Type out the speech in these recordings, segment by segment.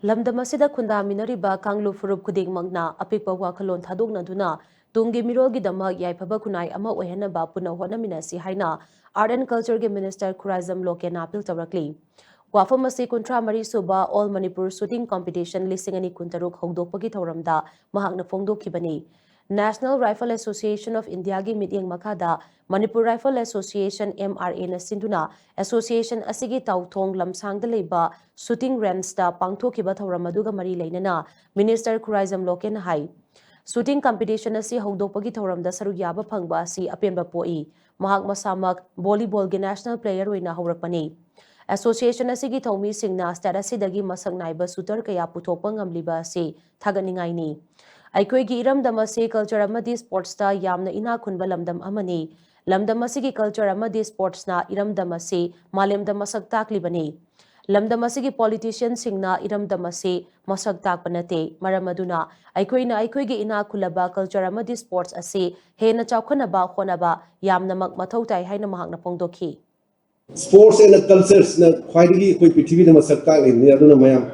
lamdamasida khundaminariba kanglu furup khudingmagna apikpa wakhalon thadoknaduna tunggi mirolgidama yaifaba kunai ama ohenaba Punna Hotnaminnasi haina Art and Culture ge Minister Khuraijam Loken appeal tawrakli. Wafamasi kuntra mari suba All Manipur Shooting Competition lisingani kuntaruk hogdokpagi thauramda mahakna fongdokhibani. National Rifle Association of India gi meeting makada Manipur Rifle Association MRA na sinduna Association asigi tauthong lamsangda leiba shooting range da pangthokiba thawramaduga mari leinana Minister Khuraijam Loken hai shooting competition asi hogdokpagi thawramda saru yaba phangba asi apenba poi mahak masamak volleyball ge national player oina hawrakpani. Association asigi thomi singna status dagi masak naiba shooter kaya puthokpa ngamliba asi thaganingai ni. Aikoigi iramdam ase culture amadi sports ta yamna ina khunba lamdam amani lamdam asigi culture amadi sports na iramdam ase malemdam masak taklibani lamdam asigi politician singna iramdam ase masak takpanate maramaduna aikoina aikoigi ina khulaba culture amadi sports ase hena chawkhanaba khonaba yamna mak mathau tai haina mahakna pongdokhi sports and cultures na khwaidigi koi prithvi na masak tak le aduna mayam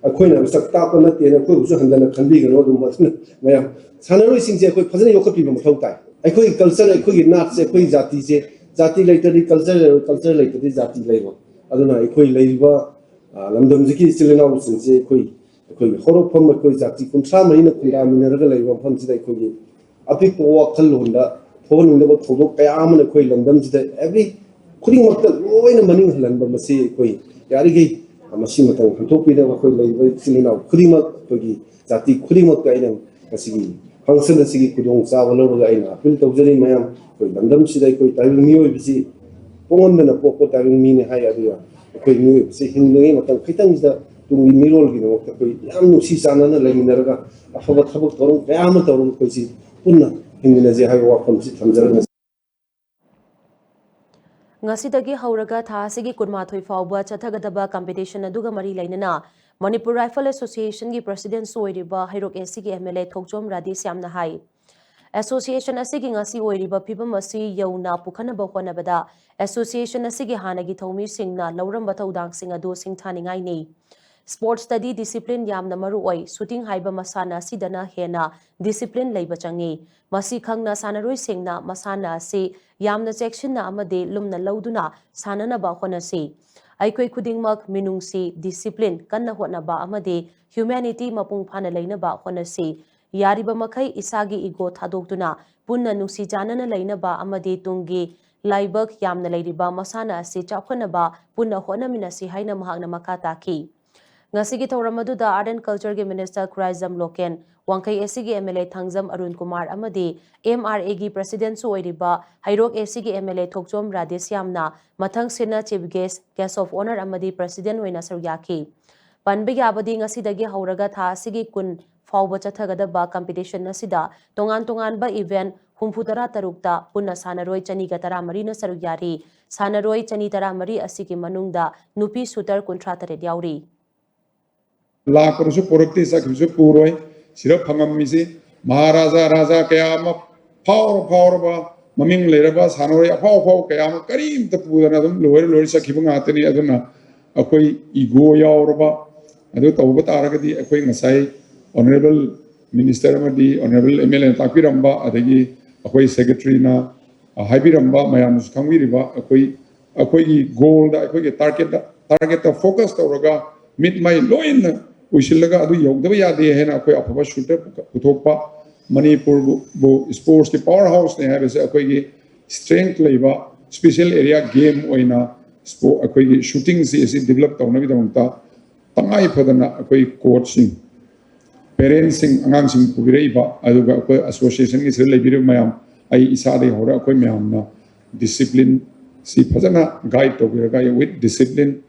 akoina masak tak na te na ko su handana khanbi gano dum masna mayam sanaroi singje koi phajana yokhapi ma mathau tai akoi culture akoi nat se akoi jati laitari culture laitari jati laiba aduna akoi laiba lamdam jiki chilena singje akoi horok pham akoi jati kuntra mai na kunda minaraga laiba pham sida akoi apik wa khal honda phone ne ba thobok kaya amana akoi lamdam sida every khuding makta loina maning halanba masi akoi yari gi masi matang thokpi da akoi laiba chilena khuding mak togi jati khuding mak kai na masi function asigi kudong sa wala aina apil tawjari mayam koi lamdam sida koi taring mi oi bisi pongon na poko taring mi ne hai adia koi mi bisi hingi matang khitang da tungi mirol gi no koi yam nu si sana na laiminaraga afaba thabak torong kayam torong koi si punna hingina je hai wa kham si thamjara Ngasidagi hauraga thasigi kunmathoi fawba chathagadaba competition aduga mari lainana Manipur Rifle Association gi president soiriba Hairok SG MLA Thokjom Radi Syamna hai Association asigi ngasi oiriba phibam asi yauna pukhanaba honabada Association asigi hanagi thomi singna lauramba thaudang sing adu singthaningai ni Sports study discipline yamna maru oi shooting haiba masana sidana hena discipline leiba changi masi khangna sanaroi singna masana si yamna sectionna amade lumna lauduna sanana ba honasi aikoi khudingmak minungsi discipline kanna honaba amade humanity mapung phana leina ba honasi yariba makai isagi ego thadokduna punna nungsi janana leina ba amade tungi laibak yamna leiriba masana si chawkhanaba punna Hotnaminnasi haina mahakna makata ki Ngasigi Tauramaduda Art and Culture ge Minister Khuraijam Loken, Wangkai SG MLA Thangjam Arun Kumar Amadi, MRA gi President Soiriba, Hairok SG MLA Thokjom Radhesyamna, Mathang Sena Chief Guest of Honor Amadi President Wena Saryaki. Panbigi Abadi Ngasidagi Hauraga Tha Sigi Kun Fawba Chathagadaba competition Nasida, Tongan ba event Humputara Tarukta, Punna Sanaroi Chanigatara Marina Saryari, Sanaroi Chanitara Mari Asiki Manungda, Nupi Sutar Kuntratare Yauri. La Kurusu Purukti Sakusu Puroi, Sirap Hamamisi, Maharaja Raja Kayama, Power, Maming Leraba, Hanoi, Pow Kayama, Karim, the Pudanadum, Lower Lorisa Kibangatani Aduna, Akoi Ego Yauraba, Adu Taubataragadi, Akoi Masai, Honorable Minister Amadi, Honorable MLA Takiramba, Adagi, Akoi Secretary na, Habiramba, Mayanus Kangiriba, Akoi goal, Akoi target the focus Tauraga, mid my loin. Uishilaga adu yogdaba yade hena akoi afaba shooter puthokpa Manipur bo sports ki powerhouse ne hai wese akoi gi strength leiba special area game oina sport akoi gi shooting se develop tawna bi damta tangai phadana akoi coaching parents sing angang sing pugireiba aduga akoi association gi se leibir mayam ai isa de hora akoi mayam na discipline si phajana guide to with discipline